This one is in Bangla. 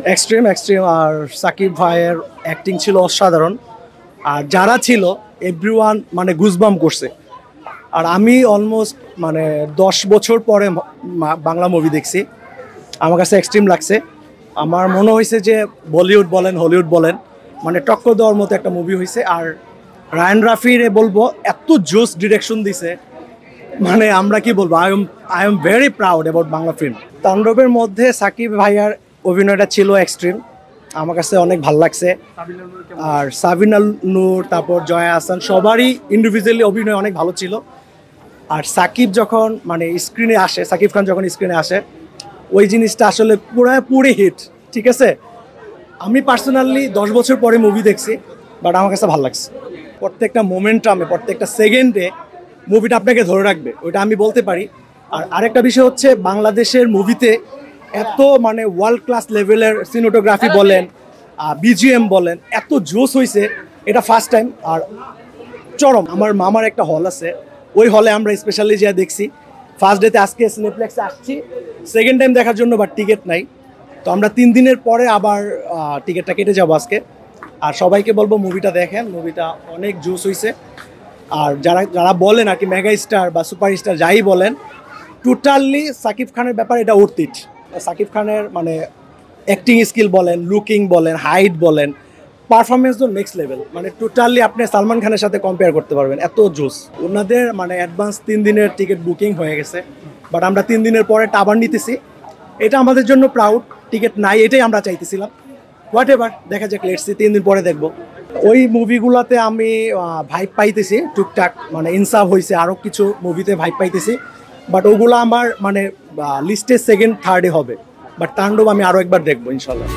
এক্সট্রিম এক্সট্রিম আর সাকিব ভাইয়ের অ্যাক্টিং ছিল অসাধারণ। আর যারা ছিল এভরিওয়ান মানে গুজবাম করছে। আর আমি অলমোস্ট মানে 10 বছর পরে বাংলা মুভি দেখছি। আমার কাছে এক্সট্রিম লাগছে। আমার মনে হয়েছে যে বলিউড বলেন হলিউড বলেন মানে টক্কর দেওয়ার মতো একটা মুভি হয়েছে। আর রায়ান রাফিরে বলবো এত জোস ডিরেকশন দিছে, মানে আমরা কি বলবো, I am very proud about Bangla film. তাণ্ডবের মধ্যে সাকিব ভাইয়ার অভিনয়টা ছিল এক্সট্রিম, আমার কাছে অনেক ভালো লাগছে। আর সাবিনা নূর, তারপর জয়া আহসান, সবারই ইন্ডিভিজুয়ালি অভিনয় অনেক ভালো ছিল। আর সাকিব যখন মানে স্ক্রিনে আসে, সাকিব খান যখন স্ক্রিনে আসে, ওই জিনিসটা আসলে পুরোপুরি হিট। ঠিক আছে, আমি পার্সোনালি 10 বছর পরে মুভি দেখছি, বাট আমার কাছে ভালো লাগছে। প্রত্যেকটা মোমেন্টামে, প্রত্যেকটা সেকেন্ডে মুভিটা আপনাকে ধরে রাখবে, ওইটা আমি বলতে পারি। আর আরেকটা বিষয় হচ্ছে বাংলাদেশের মুভিতে এত মানে ওয়ার্ল্ড ক্লাস লেভেলের সিনেটোগ্রাফি বলেন, বিজিএম বলেন, এত জোস হয়েছে, এটা ফার্স্ট টাইম। আর চরম, আমার মামার একটা হল আছে, ওই হলে আমরা স্পেশালি যা দেখছি। ফার্স্ট ডেতে আজকে সিনেপ্লেক্সে আসছি সেকেন্ড টাইম দেখার জন্য, বাট টিকিট নাই। তো আমরা 3 দিনের পরে আবার টিকিটটা কেটে যাবো আজকে। আর সবাইকে বলবো মুভিটা দেখেন, মুভিটা অনেক জোস হয়েছে। আর যারা যারা বলেন আর কি মেগা স্টার বা সুপার স্টার যাই বলেন, টোটালি সাকিব খানের ব্যাপারে এটা অর্থিত। সাকিব খানের মানে অ্যাক্টিং স্কিল বলেন, লুকিং বলেন, হাইট বলেন, পারফরমেন্স তো নেক্সট লেভেল। মানে টোটালি আপনি সালমান খানের সাথে কম্পেয়ার করতে পারবেন, এত জোস। ওনাদের মানে অ্যাডভান্স 3 দিনের টিকিট বুকিং হয়ে গেছে, বাট আমরা 3 দিনের পরে আবার নিতেছি। এটা আমাদের জন্য প্রাউড। টিকিট নাই এটাই আমরা চাইতেছিলাম, হোয়াট এভার, দেখা যাক, লেটসি 3 দিন পরে দেখবো। ওই মুভিগুলোতে আমি ভাইব পাইতেছি টুকটাক, মানে ইনসাফ হয়েছে, আরও কিছু মুভিতে ভাইব পাইতেছি, বাট ওগুলো আমার মানে লিস্টে সেকেন্ড থার্ডে হবে। বাট তাণ্ডব আমি আরও একবার দেখবো ইনশাল্লাহ।